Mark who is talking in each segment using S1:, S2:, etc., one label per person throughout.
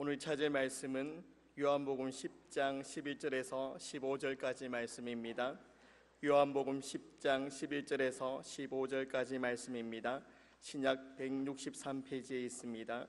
S1: 오늘 찾을 말씀은 요한복음 10장 11절에서 15절까지 말씀입니다. 요한복음 10장 11절에서 15절까지 말씀입니다. 신약 163페이지에 있습니다.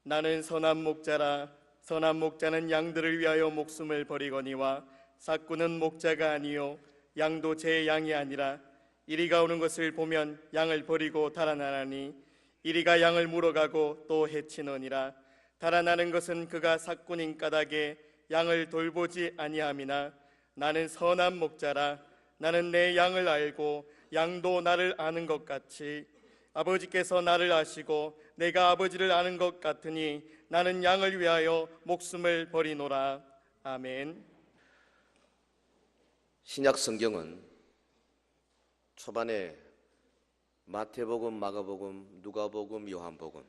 S1: 나는 선한 목자라. 선한 목자는 양들을 위하여 목숨을 버리거니와 삭구는 목자가 아니요 양도 제 양이 아니라 이리가 오는 것을 보면 양을 버리고 달아나라니 이리가 양을 물어가고 또 해치느니라. 달아나는 것은 그가 삭구인 까닭에 양을 돌보지 아니함이나 나는 선한 목자라. 나는 내 양을 알고 양도 나를 아는 것 같이 아버지께서 나를 아시고 내가 아버지를 아는 것 같으니 나는 양을 위하여 목숨을 버리노라. 아멘.
S2: 신약 성경은 초반에 마태복음, 마가복음, 누가복음, 요한복음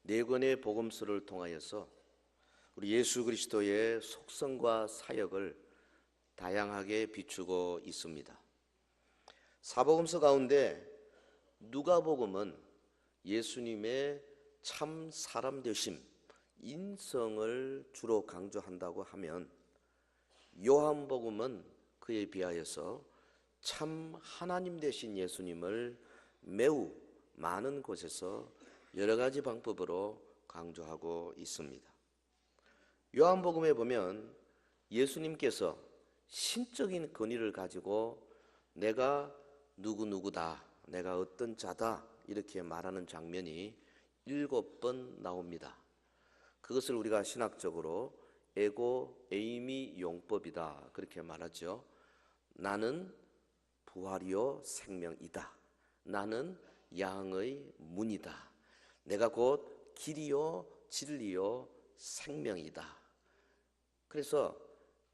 S2: 네 권의 복음서를 통하여서 우리 예수 그리스도의 속성과 사역을 다양하게 비추고 있습니다. 사복음서 가운데 누가복음은 예수님의 참 사람 되심, 인성을 주로 강조한다고 하면 요한복음은 그에 비하여서 참 하나님 되신 예수님을 매우 많은 곳에서 여러 가지 방법으로 강조하고 있습니다. 요한복음에 보면 예수님께서 신적인 권위를 가지고 내가 누구누구다, 내가 어떤 자다 이렇게 말하는 장면이 7번 나옵니다. 그것을 우리가 신학적으로 에고 에이미 용법이다 그렇게 말하죠. 나는 부활이요 생명이다. 나는 양의 문이다. 내가 곧 길이요 진리요 생명이다. 그래서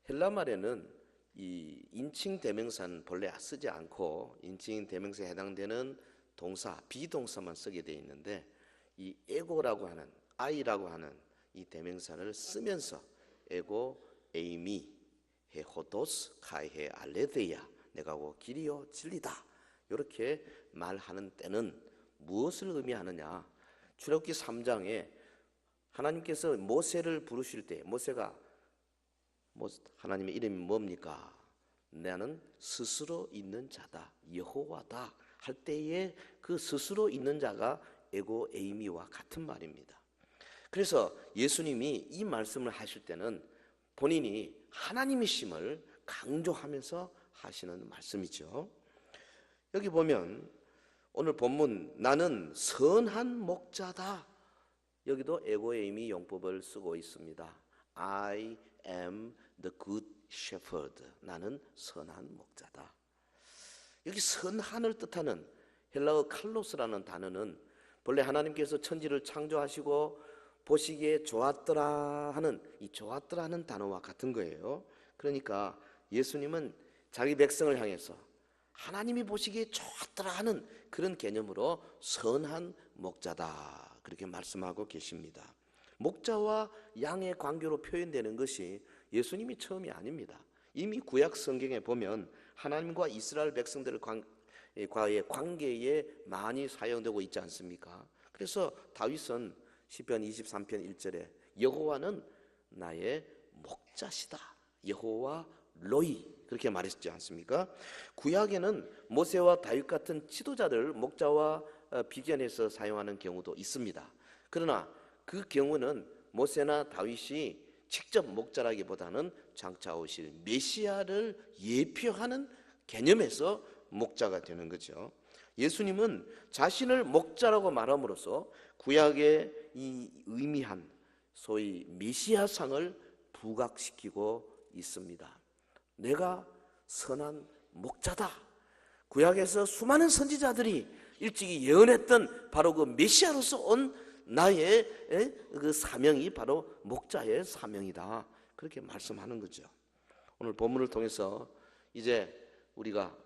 S2: 헬라 말에는 이 인칭 대명사는 본래 쓰지 않고 인칭 대명사에 해당되는 동사, 비동사만 쓰게 되어 있는데 이 에고라고 하는 I라고 하는 이 대명사를 쓰면서 에고 에이미 헤호도스 카이헤 알레데야 내가 곧 길이요 진리다 이렇게 말하는 때는 무엇을 의미하느냐? 출애굽기 3장에 하나님께서 모세를 부르실 때 모세가 하나님의 이름이 뭡니까? 나는 스스로 있는 자다 여호와다 할 때에 그 스스로 있는 자가 에고 에이미와 같은 말입니다. 그래서 예수님이 이 말씀을 하실 때는 본인이 하나님이심을 강조하면서 하시는 말씀이죠. 여기 보면 오늘 본문 나는 선한 목자다. 여기도 에고에이미 용법을 쓰고 있습니다. I am the good shepherd. 나는 선한 목자다. 여기 선한을 뜻하는 헬라어 칼로스라는 단어는 본래 하나님께서 천지를 창조하시고 보시기에 좋았더라 하는 이 좋았더라 하는 단어와 같은 거예요. 그러니까 예수님은 자기 백성을 향해서 하나님이 보시기에 좋았더라 하는 그런 개념으로 선한 목자다 그렇게 말씀하고 계십니다. 목자와 양의 관계로 표현되는 것이 예수님이 처음이 아닙니다. 이미 구약 성경에 보면 하나님과 이스라엘 백성들과의 관계에 많이 사용되고 있지 않습니까? 그래서 다윗은 시편 23편 1절에 여호와는 나의 목자시다. 여호와 로이 그렇게 말했지 않습니까? 구약에는 모세와 다윗 같은 지도자들 목자와 비견해서 사용하는 경우도 있습니다. 그러나 그 경우는 모세나 다윗이 직접 목자라기보다는 장차 오실 메시아를 예표하는 개념에서 목자가 되는 거죠. 예수님은 자신을 목자라고 말함으로써 구약의 이 의미한 소위 메시아상을 부각시키고 있습니다. 내가 선한 목자다. 구약에서 수많은 선지자들이 일찍이 예언했던 바로 그 메시아로서 온 나의 그 사명이 바로 목자의 사명이다. 그렇게 말씀하는 거죠. 오늘 본문을 통해서 이제 우리가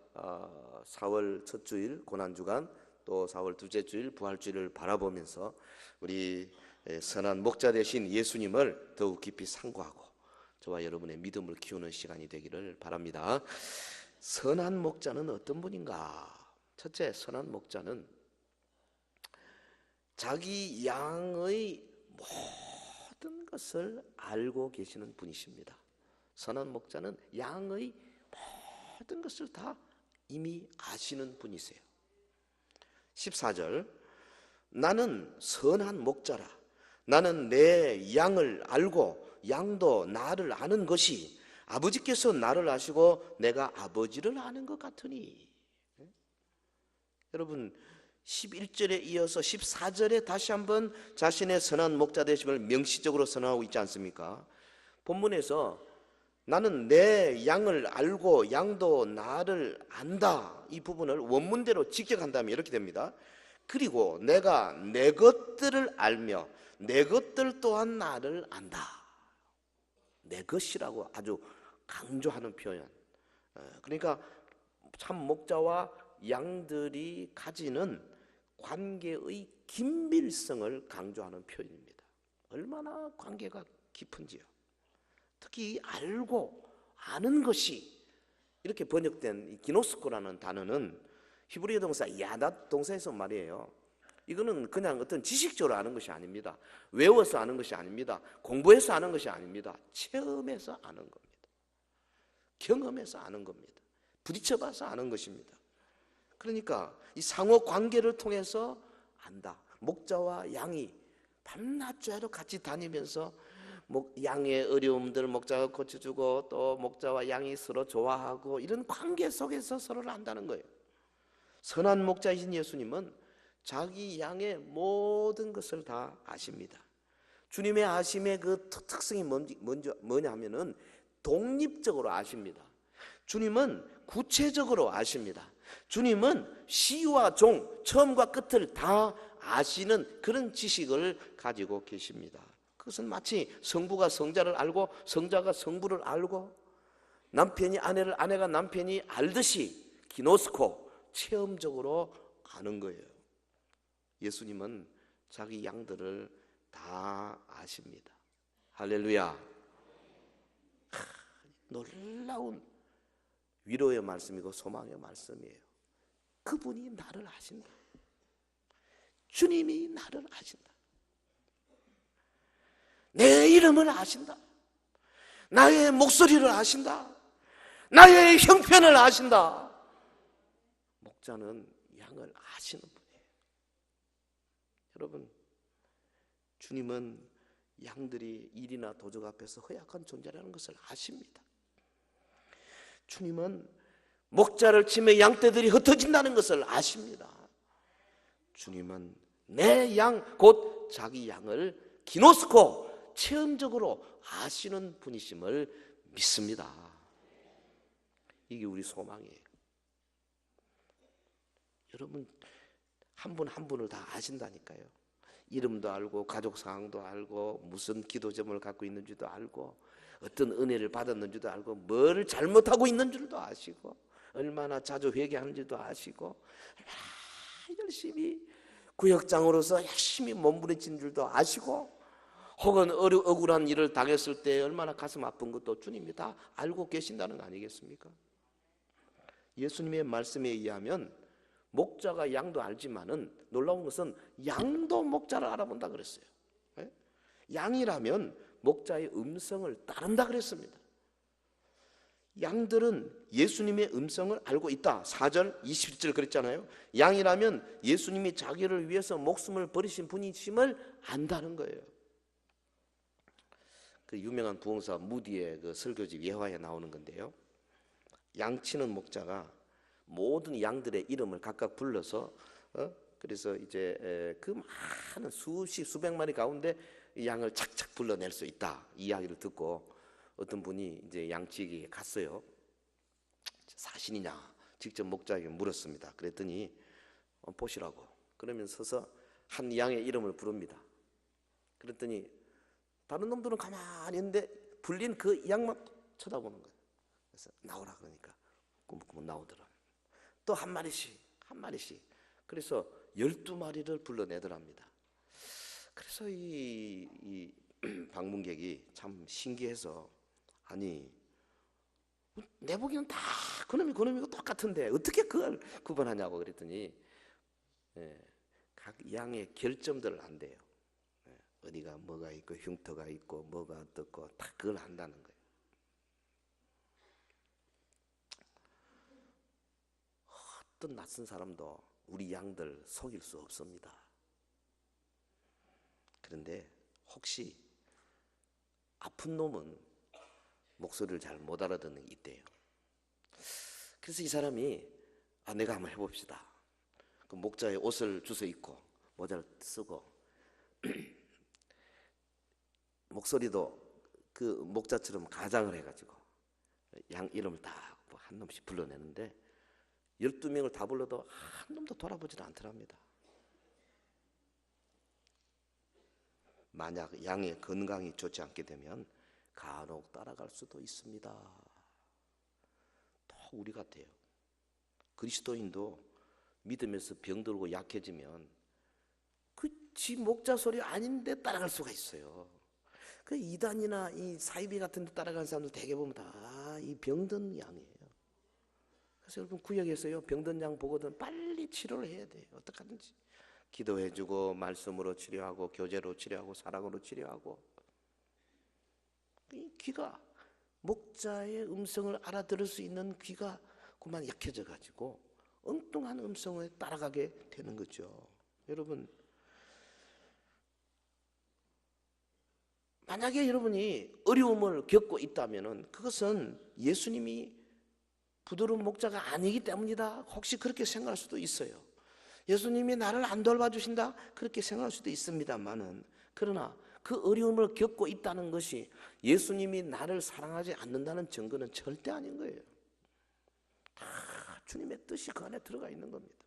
S2: 4월 첫 주일 고난주간 또 4월 둘째 주일 부활주일을 바라보면서 우리 선한 목자 되신 예수님을 더욱 깊이 상고하고 저와 여러분의 믿음을 키우는 시간이 되기를 바랍니다. 선한 목자는 어떤 분인가? 첫째, 선한 목자는 자기 양의 모든 것을 알고 계시는 분이십니다. 선한 목자는 양의 모든 것을 다 이미 아시는 분이세요. 14절, 나는 선한 목자라. 나는 내 양을 알고 양도 나를 아는 것이 아버지께서 나를 아시고 내가 아버지를 아는 것 같으니. 여러분, 11절에 이어서 14절에 다시 한번 자신의 선한 목자 되심을 명시적으로 선언하고 있지 않습니까? 본문에서 나는 내 양을 알고 양도 나를 안다, 이 부분을 원문대로 직역한다면 이렇게 됩니다. 그리고 내가 내 것들을 알며 내 것들 또한 나를 안다. 내 것이라고 아주 강조하는 표현. 그러니까 참 목자와 양들이 가지는 관계의 긴밀성을 강조하는 표현입니다. 얼마나 관계가 깊은지요. 특히 알고 아는 것이 이렇게 번역된 이 기노스코라는 단어는 히브리어 동사 야닷 동사에서 말이에요. 이거는 그냥 어떤 지식적으로 아는 것이 아닙니다. 외워서 아는 것이 아닙니다. 공부해서 아는 것이 아닙니다. 체험해서 아는 겁니다. 경험해서 아는 겁니다. 부딪혀봐서 아는 것입니다. 그러니까 이 상호 관계를 통해서 안다. 목자와 양이 밤낮 죄로 같이 다니면서 양의 어려움들 목자가 고쳐주고 또 목자와 양이 서로 좋아하고 이런 관계 속에서 서로를 안다는 거예요. 선한 목자이신 예수님은 자기 양의 모든 것을 다 아십니다. 주님의 아심의 그 특성이 뭐냐 하면은 독립적으로 아십니다. 주님은 구체적으로 아십니다. 주님은 시와 종, 처음과 끝을 다 아시는 그런 지식을 가지고 계십니다. 그것은 마치 성부가 성자를 알고 성자가 성부를 알고 남편이 아내를 아내가 남편이 알듯이 기노스코, 체험적으로 아는 거예요. 예수님은 자기 양들을 다 아십니다. 할렐루야. 놀라운 위로의 말씀이고 소망의 말씀이에요. 그분이 나를 아신다. 주님이 나를 아신다. 내 이름을 아신다. 나의 목소리를 아신다. 나의 형편을 아신다. 목자는 양을 아시는 분이에요. 여러분, 주님은 양들이 일이나 도적 앞에서 허약한 존재라는 것을 아십니다. 주님은 목자를 치며 양떼들이 흩어진다는 것을 아십니다. 주님은 내 양, 곧 자기 양을 기노스코, 체험적으로 아시는 분이심을 믿습니다. 이게 우리 소망이에요. 여러분, 한 분 한 분을 다 아신다니까요. 이름도 알고 가족 상황도 알고 무슨 기도점을 갖고 있는지도 알고 어떤 은혜를 받았는지도 알고 뭘 잘못하고 있는 줄도 아시고 얼마나 자주 회개하는지도 아시고 얼마나 열심히 구역장으로서 열심히 몸부림친 줄도 아시고 혹은 억울한 일을 당했을 때 얼마나 가슴 아픈 것도 주님이 다 알고 계신다는 거 아니겠습니까? 예수님의 말씀에 의하면 목자가 양도 알지만은 놀라운 것은 양도 목자를 알아본다 그랬어요. 양이라면 목자의 음성을 따른다 그랬습니다. 양들은 예수님의 음성을 알고 있다. 4절 21절 그랬잖아요. 양이라면 예수님이 자기를 위해서 목숨을 버리신 분이심을 안다는 거예요. 그 유명한 부흥사 무디의 그 설교집 예화에 나오는 건데요. 양치는 목자가 모든 양들의 이름을 각각 불러서 그래서 이제 그 많은 수백 마리 가운데 양을 착착 불러낼 수 있다. 이 이야기를 듣고 어떤 분이 이제 양치기에 갔어요. 사실이냐? 직접 목자에게 물었습니다. 그랬더니 보시라고. 그러면 서서 한 양의 이름을 부릅니다. 그랬더니 다른 놈들은 가만히 있는데 불린 그 양만 쳐다보는 거예요. 그래서 나오라 그러니까 꾸물꾸물 나오더라. 또 한 마리씩 한 마리씩. 그래서 12마리를 불러내더랍니다. 그래서 이 방문객이 참 신기해서 아니 내 보기에는 다 그놈이고 똑같은데 어떻게 그걸 구분하냐고 그랬더니 각 양의 결점들을 안대요. 어디가 뭐가 있고 흉터가 있고 뭐가 어떻고 다 그걸 안다는 거예요. 어떤 낯선 사람도 우리 양들 속일 수 없습니다. 그런데 혹시 아픈 놈은 목소리를 잘 못 알아듣는 게 있대요. 그래서 이 사람이 내가 한번 해봅시다. 그 목자의 옷을 주워 입고 모자를 쓰고 목소리도 그 목자처럼 가장을 해가지고 양 이름을 다 한 놈씩 불러내는데 12명을 다 불러도 한 놈도 돌아보질 않더랍니다. 만약 양의 건강이 좋지 않게 되면 간혹 따라갈 수도 있습니다. 또 우리 같아요. 그리스도인도 믿음에서 병들고 약해지면 지 목자 소리 아닌데 따라갈 수가 있어요. 그 이단이나 이 사이비 같은 데 따라가는 사람들 대개 보면 다 이 병든 양이에요. 그래서 여러분 구역에서요, 병든 양 보거든 빨리 치료를 해야 돼요. 어떡하든지 기도해주고 말씀으로 치료하고 교제로 치료하고 사랑으로 치료하고. 이 귀가 목자의 음성을 알아들을 수 있는 귀가 그만 약해져 가지고 엉뚱한 음성에 따라가게 되는 거죠. 여러분, 만약에 여러분이 어려움을 겪고 있다면은 그것은 예수님이 부드러운 목자가 아니기 때문이다. 혹시 그렇게 생각할 수도 있어요. 예수님이 나를 안 돌봐주신다. 그렇게 생각할 수도 있습니다만은, 그러나 그 어려움을 겪고 있다는 것이 예수님이 나를 사랑하지 않는다는 증거는 절대 아닌 거예요. 다 주님의 뜻이 그 안에 들어가 있는 겁니다.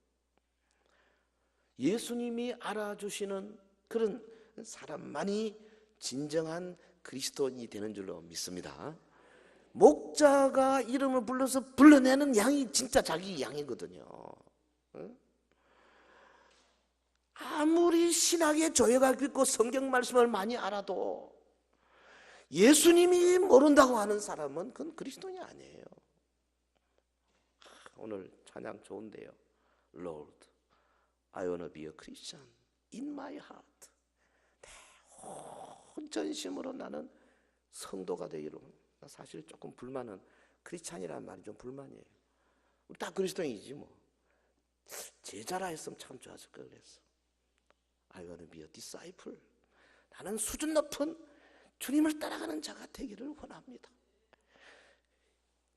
S2: 예수님이 알아주시는 그런 사람만이 진정한 그리스도인이 되는 줄로 믿습니다. 목자가 이름을 불러서 불러내는 양이 진짜 자기 양이거든요. 아무리 신학의 조예가 깊고 성경 말씀을 많이 알아도 예수님이 모른다고 하는 사람은 그건 그리스도인이 아니에요. 오늘 찬양 좋은데요. Lord, I want to be a Christian in my heart. 온 전심으로 나는 성도가 되기로. 사실 조금 불만은 크리스찬이라는 말이 좀 불만이에요. 다 그리스도인이지 뭐. 제자라 했으면 참 좋았을 걸 그랬어. I want to be a disciple. 나는 수준 높은 주님을 따라가는 자가 되기를 원합니다.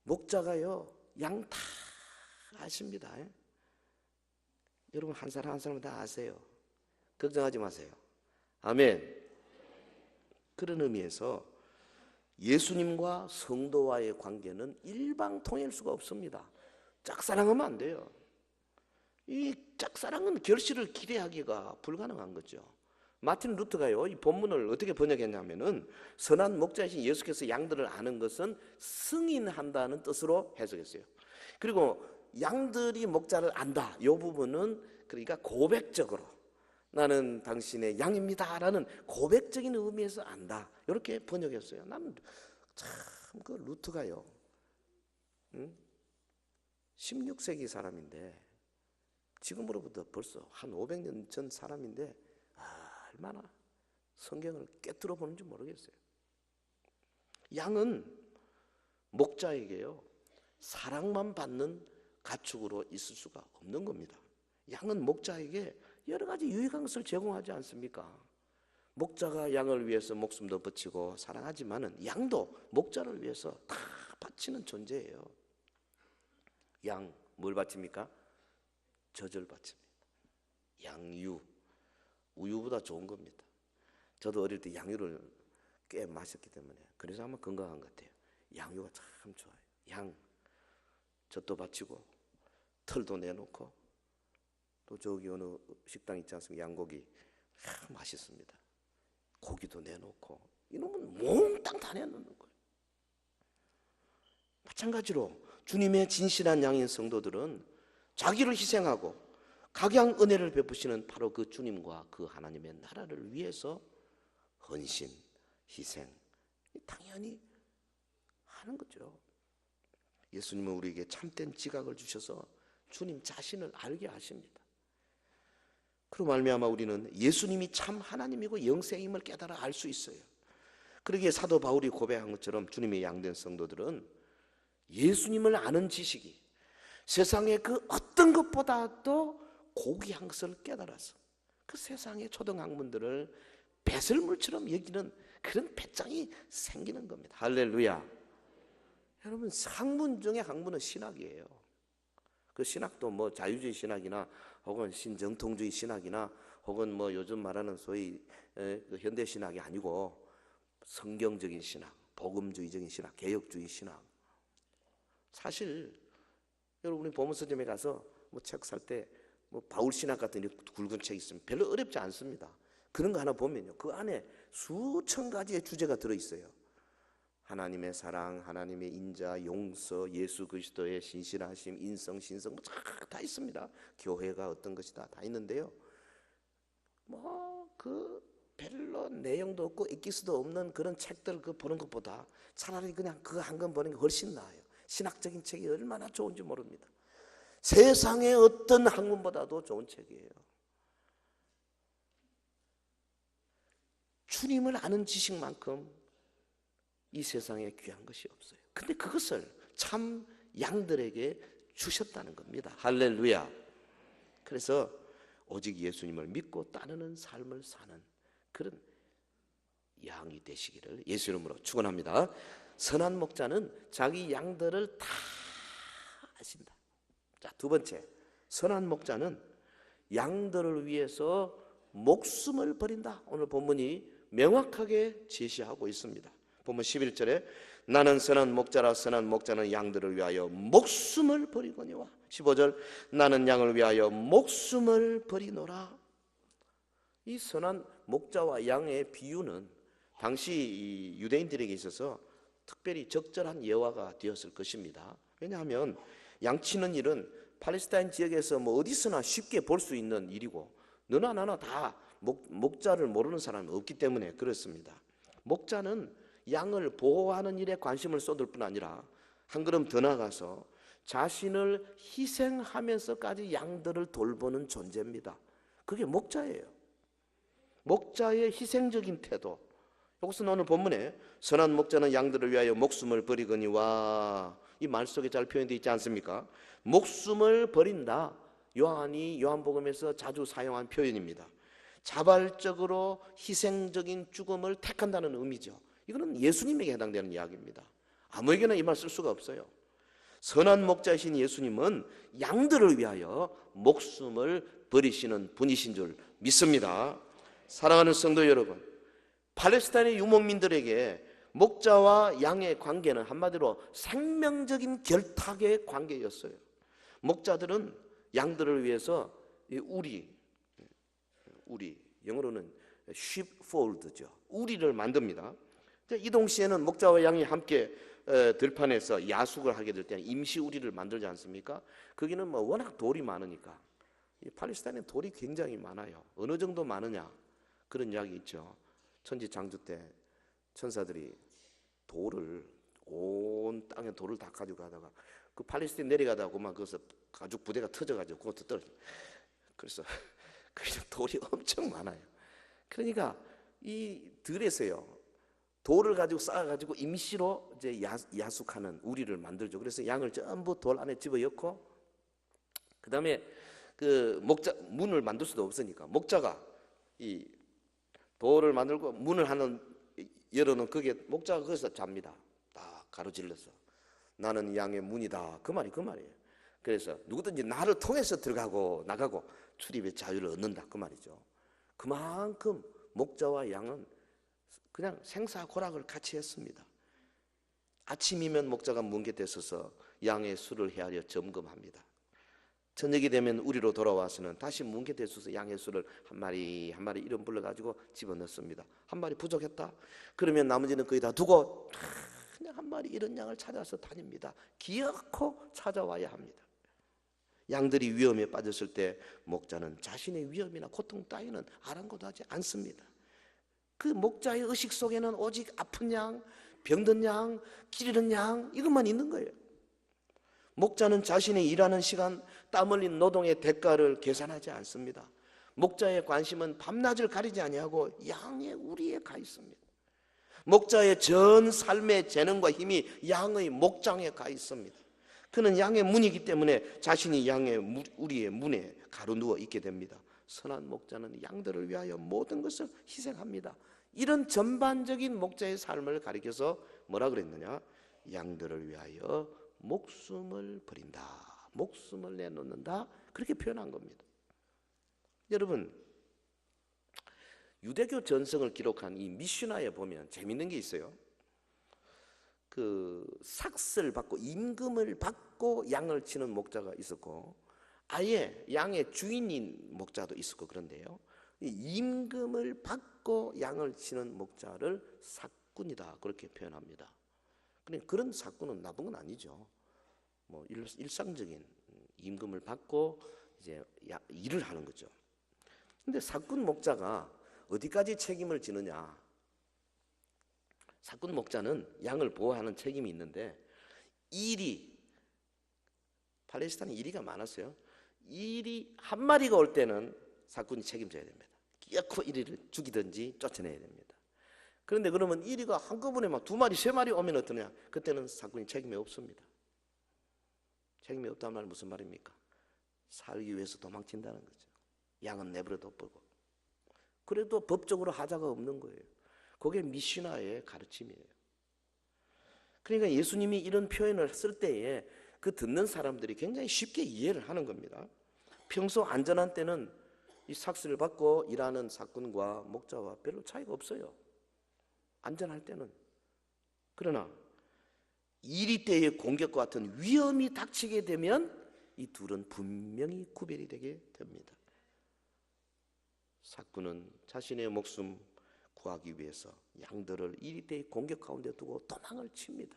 S2: 목자가요, 양 다 아십니다. 여러분 한 사람 한 사람 다 아세요. 걱정하지 마세요. 아멘. 그런 의미에서 예수님과 성도와의 관계는 일방통일 수가 없습니다. 짝사랑하면 안 돼요. 이 짝사랑은 결실을 기대하기가 불가능한 거죠. 마틴 루터가요, 이 본문을 어떻게 번역했냐면은 선한 목자이신 예수께서 양들을 아는 것은 승인한다는 뜻으로 해석했어요. 그리고 양들이 목자를 안다, 이 부분은 그러니까 고백적으로 나는 당신의 양입니다 라는 고백적인 의미에서 안다, 이렇게 번역했어요. 나는 참 그 루터가요, 16세기 사람인데 지금으로부터 벌써 한 500년 전 사람인데 얼마나 성경을 깨뜨려 보는지 모르겠어요. 양은 목자에게요, 사랑만 받는 가축으로 있을 수가 없는 겁니다. 양은 목자에게 여러 가지 유익한 것을 제공하지 않습니까? 목자가 양을 위해서 목숨도 바치고 사랑하지만은 양도 목자를 위해서 다 바치는 존재예요. 양 뭘 바칩니까? 젖을 바칩니다. 양유, 우유보다 좋은 겁니다. 저도 어릴 때 양유를 꽤 마셨기 때문에 그래서 아마 건강한 것 같아요. 양유가 참 좋아요. 양 젖도 바치고 털도 내놓고, 또 저기 어느 식당 있지 않습니까? 양고기 맛있습니다. 고기도 내놓고, 이놈은 몽땅 다 내놓는 거예요. 마찬가지로 주님의 진실한 양인 성도들은 자기를 희생하고 각양 은혜를 베푸시는 바로 그 주님과 그 하나님의 나라를 위해서 헌신, 희생 당연히 하는 거죠. 예수님은 우리에게 참된 지각을 주셔서 주님 자신을 알게 하십니다. 그로 말미암아 우리는 예수님이 참 하나님이고 영생임을 깨달아 알 수 있어요. 그러기에 사도 바울이 고백한 것처럼 주님의 양된 성도들은 예수님을 아는 지식이 세상의 그 어떤 것보다도 고귀한 것을 깨달아서 그 세상의 초등학문들을 배설물처럼 여기는 그런 배짱이 생기는 겁니다. 할렐루야. 여러분, 학문 중에 학문은 신학이에요. 그 신학도 뭐 자유주의 신학이나 혹은 신정통주의 신학이나 혹은 뭐 요즘 말하는 소위 그 현대 신학이 아니고 성경적인 신학, 복음주의적인 신학, 개혁주의 신학. 사실 여러분이 보문서점에 가서 뭐 책 살 때 뭐 바울 신학 같은 굵은 책 있으면 별로 어렵지 않습니다. 그런 거 하나 보면요, 그 안에 수천 가지의 주제가 들어 있어요. 하나님의 사랑, 하나님의 인자, 용서, 예수 그리스도의 신실하심, 인성, 신성 다 있습니다. 교회가 어떤 것이다 다 있는데요. 뭐 그 별로 내용도 없고 엑기스도 없는 그런 책들 그 보는 것보다 차라리 그냥 그 한 권 보는 게 훨씬 나아요. 신학적인 책이 얼마나 좋은지 모릅니다. 세상의 어떤 학문보다도 좋은 책이에요. 주님을 아는 지식만큼 이 세상에 귀한 것이 없어요. 근데 그것을 참 양들에게 주셨다는 겁니다. 할렐루야. 그래서 오직 예수님을 믿고 따르는 삶을 사는 그런 양이 되시기를 예수 이름으로 축원합니다. 선한 목자는 자기 양들을 다 아신다. 자, 두 번째, 선한 목자는 양들을 위해서 목숨을 버린다. 오늘 본문이 명확하게 제시하고 있습니다. 본문 11절에 나는 선한 목자라 선한 목자는 양들을 위하여 목숨을 버리거니와 15절 나는 양을 위하여 목숨을 버리노라. 이 선한 목자와 양의 비유는 당시 유대인들에게 있어서 특별히 적절한 예화가 되었을 것입니다. 왜냐하면 양치는 일은 팔레스타인 지역에서 뭐 어디서나 쉽게 볼 수 있는 일이고 너나 나나 다 목자를 모르는 사람이 없기 때문에 그렇습니다. 목자는 양을 보호하는 일에 관심을 쏟을 뿐 아니라 한 걸음 더 나아가서 자신을 희생하면서까지 양들을 돌보는 존재입니다. 그게 목자예요. 목자의 희생적인 태도. 여기서 오늘 본문에 선한 목자는 양들을 위하여 목숨을 버리거니와 이 말 속에 잘 표현되어 있지 않습니까? 목숨을 버린다. 요한이 요한복음에서 자주 사용한 표현입니다. 자발적으로 희생적인 죽음을 택한다는 의미죠. 이거는 예수님에게 해당되는 이야기입니다. 아무에게나 이 말 쓸 수가 없어요. 선한 목자이신 예수님은 양들을 위하여 목숨을 버리시는 분이신 줄 믿습니다. 사랑하는 성도 여러분, 팔레스타인의 유목민들에게 목자와 양의 관계는 한마디로 생명적인 결탁의 관계였어요. 목자들은 양들을 위해서 우리 영어로는 sheepfold죠. 우리를 만듭니다. 이동 시에는 목자와 양이 함께 들판에서 야숙을 하게 될 때는 임시 우리를 만들지 않습니까? 거기는 뭐 워낙 돌이 많으니까. 팔레스타인에 돌이 굉장히 많아요. 어느 정도 많으냐 그런 이야기 있죠. 천지창조 때 천사들이 돌을 온 땅에 돌을 다 가지고 가다가 그 팔레스타인 내려가다가 그만 거기서 가죽 부대가 터져가지고 그것도 떨어져. 그래서 돌이 엄청 많아요. 그러니까 이 들에서요 돌을 가지고 쌓아가지고 임시로 이제 야숙하는 우리를 만들죠. 그래서 양을 전부 돌 안에 집어넣고 그 다음에 그 목자 문을 만들 수도 없으니까 목자가 이 돌을 만들고 문을 하나 열어놓은 그게 목자가 거기서 잡니다. 딱 가로질러서 나는 양의 문이다. 그 말이에요. 그래서 누구든지 나를 통해서 들어가고 나가고 출입의 자유를 얻는다. 그 말이죠. 그만큼 목자와 양은 그냥 생사고락을 같이 했습니다. 아침이면 목자가 문 곁에 서서 양의 수를 헤아려 점검합니다. 저녁이 되면 우리로 돌아와서는 다시 문 곁에 서서 양의 수를 한 마리 한 마리 이름 불러가지고 집어넣습니다. 한 마리 부족했다? 그러면 나머지는 거기다 두고 그냥 한 마리 이런 양을 찾아서 다닙니다. 기어코 찾아와야 합니다. 양들이 위험에 빠졌을 때 목자는 자신의 위험이나 고통 따위는 아랑곳하지 않습니다. 그 목자의 의식 속에는 오직 아픈 양, 병든 양, 길 잃은 양 이것만 있는 거예요. 목자는 자신이 일하는 시간, 땀 흘린 노동의 대가를 계산하지 않습니다. 목자의 관심은 밤낮을 가리지 아니하고 양의 우리에 가 있습니다. 목자의 전 삶의 재능과 힘이 양의 목장에 가 있습니다. 그는 양의 문이기 때문에 자신이 양의 우리의 문에 가로누워 있게 됩니다. 선한 목자는 양들을 위하여 모든 것을 희생합니다. 이런 전반적인 목자의 삶을 가리켜서 뭐라 그랬느냐? 양들을 위하여 목숨을 버린다, 목숨을 내놓는다, 그렇게 표현한 겁니다. 여러분, 유대교 전성을 기록한 이 미슈나에 보면 재밌는 게 있어요. 그 삭스를 받고 임금을 받고 양을 치는 목자가 있었고, 아예 양의 주인인 목자도 있었고, 그런데요, 이 임금을 받고 양을 치는 목자를 삭군이다, 그렇게 표현합니다. 그런 삭군은 나쁜 건 아니죠. 뭐 일상적인 임금을 받고 이제 일을 하는 거죠. 근데 삭군 목자가 어디까지 책임을 지느냐? 삭군 목자는 양을 보호하는 책임이 있는데, 일이 팔레스타인에 이리가 많았어요. 일이 한 마리가 올 때는 삭군이 책임져야 됩니다. 끼어코 이리를 죽이든지 쫓아내야 됩니다. 그런데 그러면 이리가 한꺼번에 막 2마리, 3마리 오면 어떠냐? 그때는 삭군이 책임이 없습니다. 책임이 없다는 말은 무슨 말입니까? 살기 위해서 도망친다는 거죠. 양은 내버려 둬버리고. 그래도 법적으로 하자가 없는 거예요. 그게 미시나의 가르침이에요. 그러니까 예수님이 이런 표현을 쓸 때에 그 듣는 사람들이 굉장히 쉽게 이해를 하는 겁니다. 평소 안전한 때는 이 삭스를 받고 일하는 삭군과 목자와 별로 차이가 없어요. 안전할 때는. 그러나 이리 때의 공격과 같은 위험이 닥치게 되면 이 둘은 분명히 구별이 되게 됩니다. 삭군은 자신의 목숨 구하기 위해서 양들을 이리 때의 공격 가운데 두고 도망을 칩니다.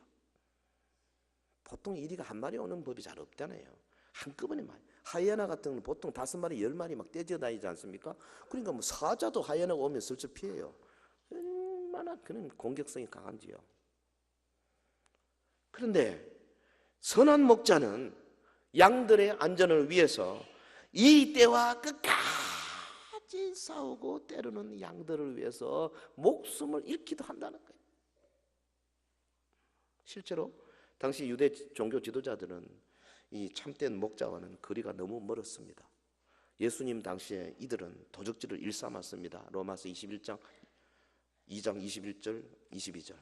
S2: 보통 이리가 한 마리 오는 법이 잘 없잖아요. 한꺼번에 많이. 하이에나 같은 건 보통 5마리, 10마리 막 떼져 다니지 않습니까? 그러니까 뭐 사자도 하이에나가 오면 슬쩍 피해요. 얼마나 그런 공격성이 강한지요. 그런데 선한 목자는 양들의 안전을 위해서 이 때와 끝까지 싸우고 때로는 양들을 위해서 목숨을 잃기도 한다는 거예요. 실제로 당시 유대 종교 지도자들은 이 참된 목자와는 거리가 너무 멀었습니다. 예수님 당시에 이들은 도적질을 일삼았습니다. 로마서 21장 2장 21절 22절.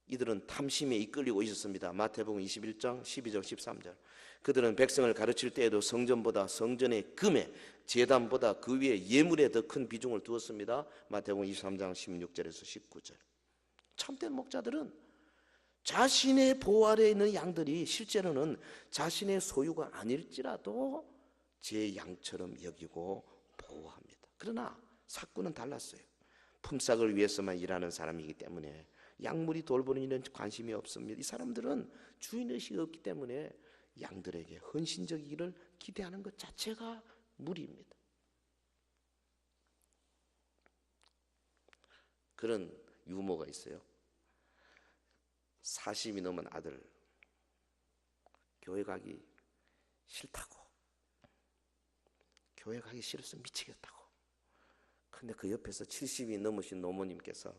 S2: 이들은 탐심에 이끌리고 있었습니다. 마태복음 21장 12절 13절. 그들은 백성을 가르칠 때에도 성전보다 성전의 금에 제단보다 그 위에 예물에 더 큰 비중을 두었습니다. 마태복음 23장 16절에서 19절. 참된 목자들은 자신의 보호 아래에 있는 양들이 실제로는 자신의 소유가 아닐지라도 제 양처럼 여기고 보호합니다. 그러나 삭군은 달랐어요. 품삯을 위해서만 일하는 사람이기 때문에 양물이 돌보는 일은 관심이 없습니다. 이 사람들은 주인의식이 없기 때문에 양들에게 헌신적이기를 기대하는 것 자체가 무리입니다. 그런 유모가 있어요. 40이 넘은 아들, 교회 가기 싫다고, 교회 가기 싫어서 미치겠다고. 근데 그 옆에서 70이 넘으신 노모님께서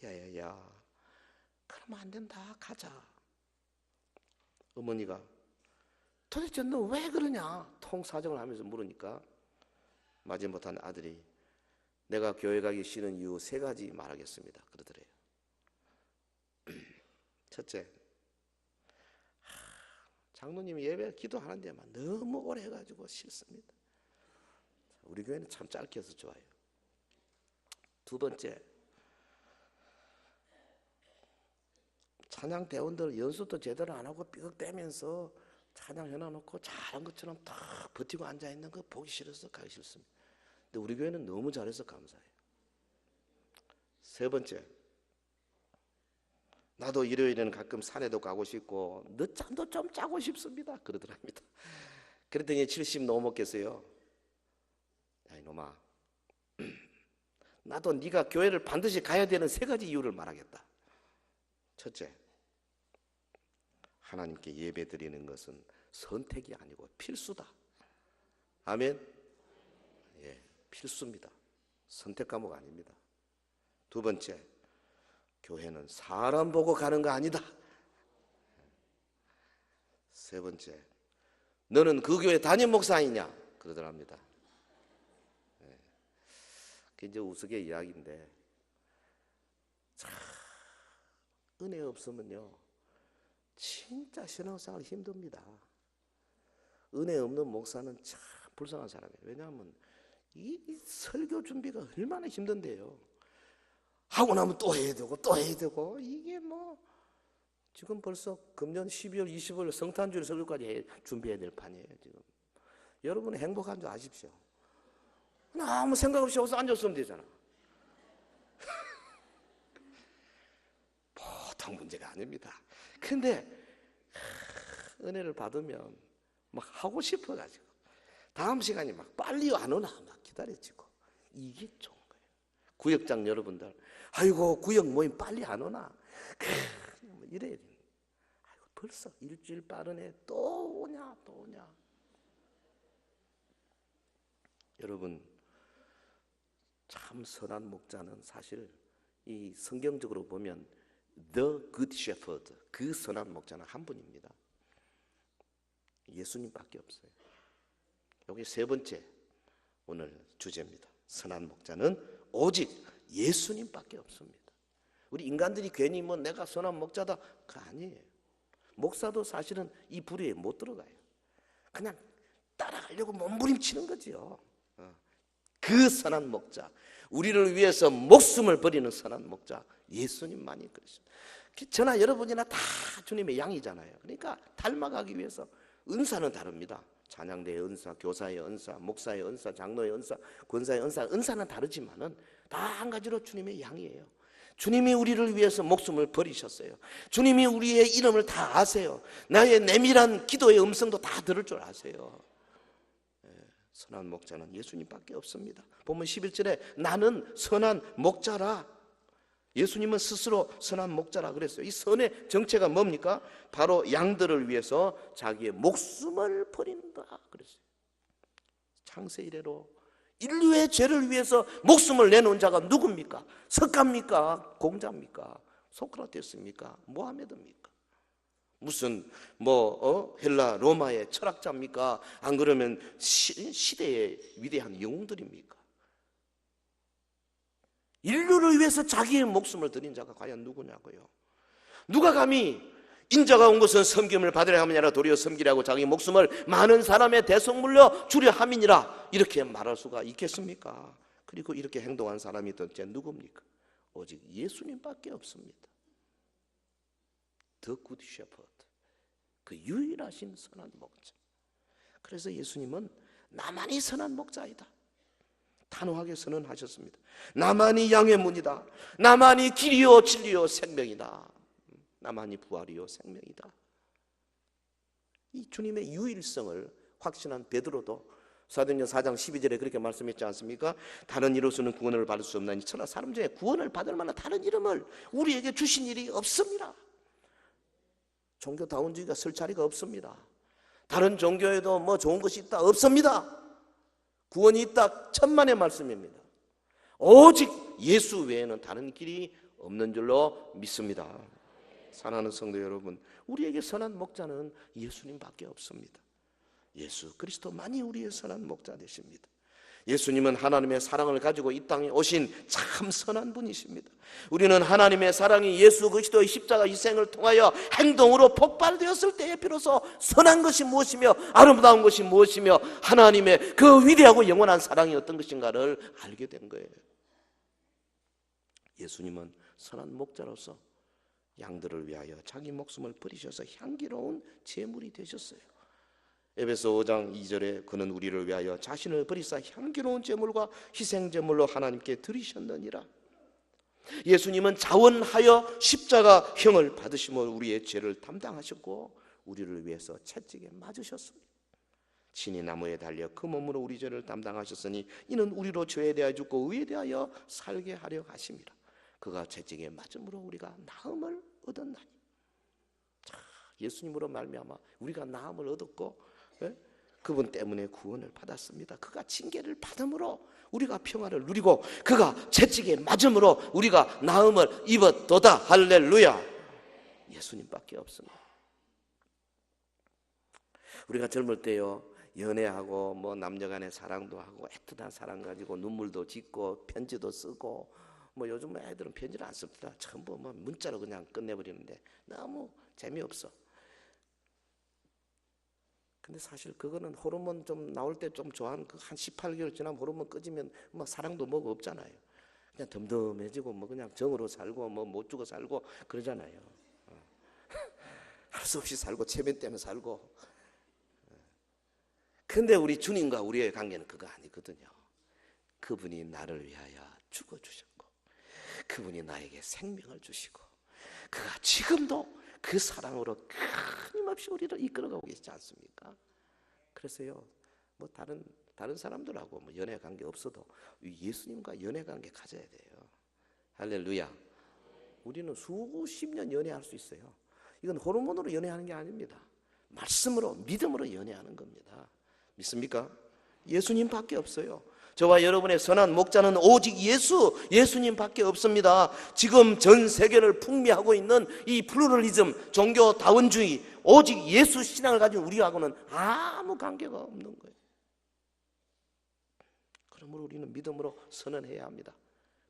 S2: 야야야, 그러면 안 된다, 가자. 어머니가 도대체 너 왜 그러냐 통사정을 하면서 물으니까 마지못한 아들이 내가 교회 가기 싫은 이유 3가지 말하겠습니다, 그러더래요. 첫째, 장로님이 예배 기도하는 데만 너무 오래 해가지고 싫습니다. 우리 교회는 참 짧게 해서 좋아요. 2번째, 찬양 대원들 연습도 제대로 안 하고 삐걱대면서 찬양 해놔놓고 잘한 것처럼 딱 버티고 앉아있는 거 보기 싫어서 가기 싫습니다. 근데 우리 교회는 너무 잘해서 감사해요. 3번째, 나도 일요일에는 가끔 산에도 가고 싶고 늦잠도 좀 자고 싶습니다, 그러더랍니다. 그랬더니 70 넘었겠어요. 야 이놈아, 나도 네가 교회를 반드시 가야 되는 3가지 이유를 말하겠다. 첫째, 하나님께 예배 드리는 것은 선택이 아니고 필수다. 아멘. 예, 필수입니다. 선택 과목 아닙니다. 두 번째, 교회는 사람 보고 가는 거 아니다. 세 번째, 너는 그 교회 담임 목사 아니냐 그러더랍니다. 예, 그게 이제 우스개 이야기인데, 참 은혜 없으면요 진짜 신앙생활 힘듭니다. 은혜 없는 목사는 참 불쌍한 사람이에요. 왜냐하면 이 설교 준비가 얼마나 힘든데요. 하고 나면 또 해야 되고 또 해야 되고, 이게 뭐 지금 벌써 금년 12월 20일 성탄주일 설교까지 준비해야 될 판이에요. 지금 여러분은 행복한 줄 아십시오. 아무 생각 없이 여기서 앉았으면 되잖아. 보통 문제가 아닙니다. 근데 은혜를 받으면 막 하고 싶어가지고 다음 시간이 막 빨리 안 오나 막 기다려지고, 이게 좋은 거예요. 구역장 여러분들, 아이고 구역 모임 빨리 안 오나 이래야 돼. 아이고 벌써 일주일 빠르네, 또 오냐 또 오냐. 여러분, 참 선한 목자는 사실 이 성경적으로 보면 The Good Shepherd, 그 선한 목자는 한 분입니다. 예수님밖에 없어요. 여기 세 번째 오늘 주제입니다. 선한 목자는 오직 예수님밖에 없습니다. 우리 인간들이 괜히 뭐 내가 선한 목자다, 그거 아니에요. 목사도 사실은 이 부류에 못 들어가요. 그냥 따라가려고 몸부림치는 거죠. 그 선한 목자, 우리를 위해서 목숨을 버리는 선한 목자 예수님만이 그러십니다. 저나 여러분이나 다 주님의 양이잖아요. 그러니까 닮아가기 위해서 은사는 다릅니다. 찬양대의 은사, 교사의 은사, 목사의 은사, 장로의 은사, 권사의 은사, 은사는 다르지만은 다 한 가지로 주님의 양이에요. 주님이 우리를 위해서 목숨을 버리셨어요. 주님이 우리의 이름을 다 아세요. 나의 내밀한 기도의 음성도 다 들을 줄 아세요. 선한 목자는 예수님밖에 없습니다. 보면 11절에 나는 선한 목자라. 예수님은 스스로 선한 목자라 그랬어요. 이 선의 정체가 뭡니까? 바로 양들을 위해서 자기의 목숨을 버린다 그랬어요. 창세 이래로 인류의 죄를 위해서 목숨을 내놓은 자가 누굽니까? 석가입니까? 공자입니까? 소크라테스입니까? 모하메드입니까? 무슨 헬라 로마의 철학자입니까? 안 그러면 시대의 위대한 영웅들입니까? 인류를 위해서 자기의 목숨을 드린 자가 과연 누구냐고요? 누가 감히 인자가 온 것은 섬김을 받으려 함이 아니라 도리어 섬기라고 자기 목숨을 많은 사람의 대속물로 주려 함이니라, 이렇게 말할 수가 있겠습니까? 그리고 이렇게 행동한 사람이 도대체 누굽니까? 오직 예수님밖에 없습니다. The Good Shepherd, 그 유일하신 선한 목자. 그래서 예수님은 나만이 선한 목자이다 단호하게 선언하셨습니다. 나만이 양의 문이다. 나만이 길이요 진리요 생명이다. 나만이 부활이요 생명이다. 이 주님의 유일성을 확신한 베드로도 사도행전 4장 12절에 그렇게 말씀했지 않습니까? 다른 이로서는 구원을 받을 수 없나니 천하 사람 중에 구원을 받을 만한 다른 이름을 우리에게 주신 일이 없습니다. 종교다운주의가 설 자리가 없습니다. 다른 종교에도 뭐 좋은 것이 있다 없습니다. 구원이 있다 천만의 말씀입니다. 오직 예수 외에는 다른 길이 없는 줄로 믿습니다. 사랑하는 성도 여러분, 우리에게 선한 목자는 예수님밖에 없습니다. 예수 그리스도만이 우리의 선한 목자 되십니다. 예수님은 하나님의 사랑을 가지고 이 땅에 오신 참 선한 분이십니다. 우리는 하나님의 사랑이 예수 그리스도의 십자가 희생을 통하여 행동으로 폭발되었을 때에 비로소 선한 것이 무엇이며 아름다운 것이 무엇이며 하나님의 그 위대하고 영원한 사랑이 어떤 것인가를 알게 된 거예요. 예수님은 선한 목자로서 양들을 위하여 자기 목숨을 버리셔서 향기로운 제물이 되셨어요. 에베소 5장 2절에 그는 우리를 위하여 자신을 버리사 향기로운 제물과 희생제물로 하나님께 드리셨느니라. 예수님은 자원하여 십자가형을 받으심으로 우리의 죄를 담당하셨고 우리를 위해서 채찍에 맞으셨어요. 친히 나무에 달려 그 몸으로 우리 죄를 담당하셨으니 이는 우리로 죄에 대하여 죽고 의에 대하여 살게 하려 하심이라. 그가 채찍에 맞음으로 우리가 나음을 얻었나니. 예수님으로 말미암아 우리가 나음을 얻었고, 예? 그분 때문에 구원을 받았습니다. 그가 징계를 받음으로 우리가 평화를 누리고, 그가 채찍에 맞음으로 우리가 나음을 입었도다. 할렐루야. 예수님밖에 없습니다. 우리가 젊을 때요, 연애하고 뭐 남녀간의 사랑도 하고 애틋한 사랑 가지고 눈물도 짓고 편지도 쓰고, 뭐 요즘 애들은 편지를 안 씁니다. 전부 뭐 문자로 그냥 끝내버리는데 너무 재미없어. 근데 사실 그거는 호르몬 좀 나올 때 좀 좋아하는, 한 18개월 지나면 호르몬 꺼지면 뭐 사랑도 뭐가 없잖아요. 그냥 덤덤해지고 뭐 그냥 정으로 살고 뭐 못 주고 살고 그러잖아요. 할 수 없이 살고 체면 때문에 살고. 근데 우리 주님과 우리의 관계는 그거 아니거든요. 그분이 나를 위하여 죽어주셨고, 그분이 나에게 생명을 주시고, 그가 지금도 그 사랑으로 끊임없이 우리를 이끌어가고 계시지 않습니까? 그래서요, 뭐 다른 사람들하고 뭐 연애 관계 없어도 예수님과 연애 관계 가져야 돼요. 할렐루야. 우리는 수십 년 연애할 수 있어요. 이건 호르몬으로 연애하는 게 아닙니다. 말씀으로, 믿음으로 연애하는 겁니다. 믿습니까? 예수님밖에 없어요. 저와 여러분의 선한 목자는 오직 예수님밖에 없습니다. 지금 전 세계를 풍미하고 있는 이 플루럴리즘, 종교 다원주의, 오직 예수 신앙을 가진 우리하고는 아무 관계가 없는 거예요. 그러므로 우리는 믿음으로 선언해야 합니다.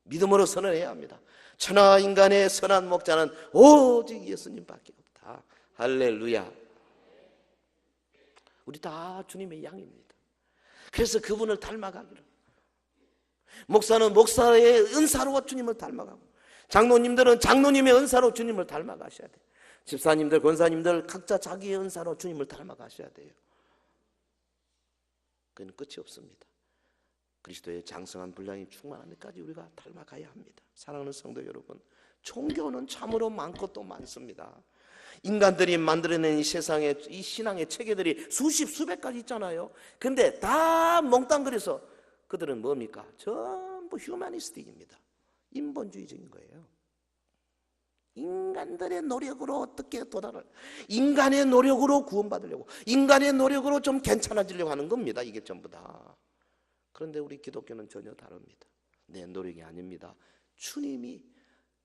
S2: 믿음으로 선언해야 합니다. 천하 인간의 선한 목자는 오직 예수님밖에 없다. 할렐루야. 우리 다 주님의 양입니다. 그래서 그분을 닮아가기를, 목사는 목사의 은사로 주님을 닮아가고, 장로님들은 장로님의 은사로 주님을 닮아가셔야 돼요. 집사님들, 권사님들 각자 자기의 은사로 주님을 닮아가셔야 돼요. 그건 끝이 없습니다. 그리스도의 장성한 분량이 충만한 데까지 우리가 닮아가야 합니다. 사랑하는 성도 여러분, 종교는 참으로 많고 또 많습니다. 인간들이 만들어낸 이 세상에 이 신앙의 체계들이 수십 수백 가지 있잖아요. 근데 다 몽땅그려서 그들은 뭡니까? 전부 휴머니스틱입니다. 인본주의적인 거예요. 인간들의 노력으로 어떻게 도달을, 인간의 노력으로 구원받으려고, 인간의 노력으로 좀 괜찮아지려고 하는 겁니다. 이게 전부 다. 그런데 우리 기독교는 전혀 다릅니다. 내 노력이 아닙니다. 주님이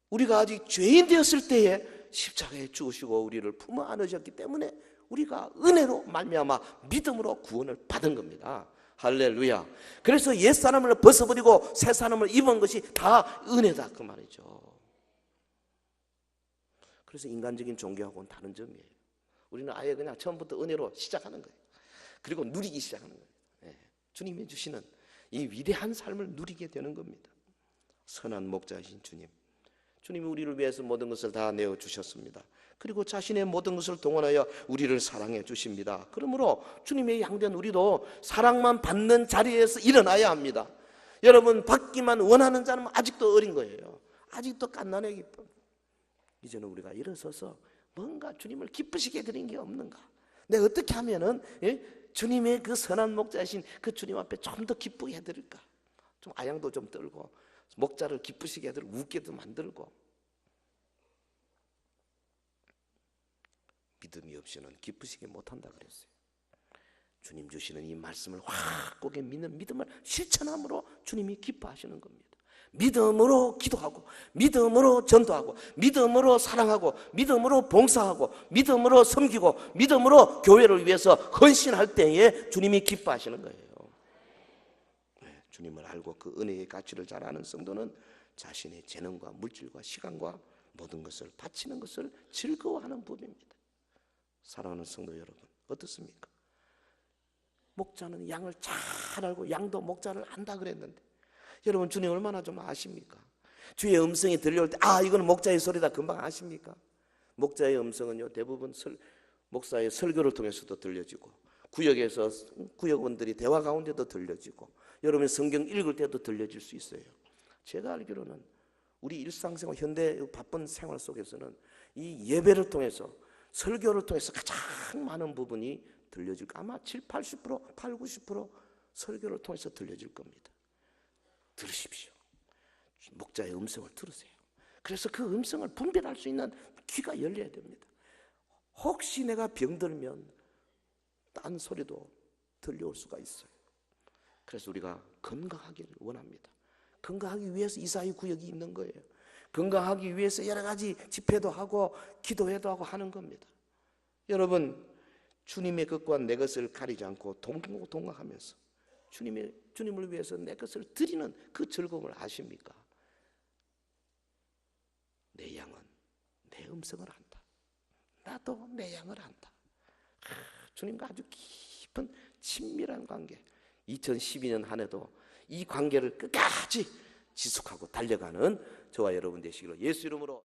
S2: 우리가 아직 죄인 되었을 때에 십자가에 죽으시고 우리를 품어 안으셨기 때문에 우리가 은혜로 말미암아 믿음으로 구원을 받은 겁니다. 할렐루야. 그래서 옛사람을 벗어버리고 새사람을 입은 것이 다 은혜다, 그 말이죠. 그래서 인간적인 종교하고는 다른 점이에요. 우리는 아예 그냥 처음부터 은혜로 시작하는 거예요. 그리고 누리기 시작하는 거예요. 네. 주님이 주시는 이 위대한 삶을 누리게 되는 겁니다. 선한 목자이신 주님, 주님이 우리를 위해서 모든 것을 다 내어주셨습니다. 그리고 자신의 모든 것을 동원하여 우리를 사랑해 주십니다. 그러므로 주님의 양된 우리도 사랑만 받는 자리에서 일어나야 합니다. 여러분, 받기만 원하는 자는 아직도 어린 거예요. 아직도 갓난의 기쁨. 이제는 우리가 일어서서 뭔가 주님을 기쁘시게 드린 게 없는가? 내가 어떻게 하면은 주님의 그 선한 목자이신 그 주님 앞에 좀 더 기쁘게 해드릴까? 좀 아양도 좀 떨고 목자를 기쁘시게 해드리고 웃게도 만들고. 믿음이 없이는 기쁘시게 못한다 그랬어요. 주님 주시는 이 말씀을 확고하게 믿는 믿음을 실천함으로 주님이 기뻐하시는 겁니다. 믿음으로 기도하고, 믿음으로 전도하고, 믿음으로 사랑하고, 믿음으로 봉사하고, 믿음으로 섬기고, 믿음으로 교회를 위해서 헌신할 때에 주님이 기뻐하시는 거예요. 네, 주님을 알고 그 은혜의 가치를 잘 아는 성도는 자신의 재능과 물질과 시간과 모든 것을 바치는 것을 즐거워하는 법입니다. 사랑하는 성도 여러분, 어떻습니까? 목자는 양을 잘 알고 양도 목자를 안다 그랬는데, 여러분 주님 얼마나 좀 아십니까? 주의 음성이 들려올 때 이건 목자의 소리다 금방 아십니까? 목자의 음성은요 대부분 목사의 설교를 통해서도 들려지고, 구역에서 구역원들이 대화 가운데도 들려지고, 여러분이 성경 읽을 때도 들려질 수 있어요. 제가 알기로는 우리 일상생활 현대 바쁜 생활 속에서는 이 예배를 통해서, 설교를 통해서 가장 많은 부분이 들려질 거, 아마 7, 80%, 8, 90% 설교를 통해서 들려질 겁니다. 들으십시오. 목자의 음성을 들으세요. 그래서 그 음성을 분별할 수 있는 귀가 열려야 됩니다. 혹시 내가 병들면 딴 소리도 들려올 수가 있어요. 그래서 우리가 건강하기를 원합니다. 건강하기 위해서 이사의 구역이 있는 거예요. 건강하기 위해서 여러 가지 집회도 하고 기도회도 하고 하는 겁니다. 여러분, 주님의 것과 내 것을 가리지 않고 동공동락하면서 주님을 위해서 내 것을 드리는 그 즐거움을 아십니까? 내 양은 내 음성을 안다. 나도 내 양을 안다. 주님과 아주 깊은 친밀한 관계. 2012년 한 해도 이 관계를 끝까지 지속하고 달려가는 저와 여러분 되시기를 예수 이름으로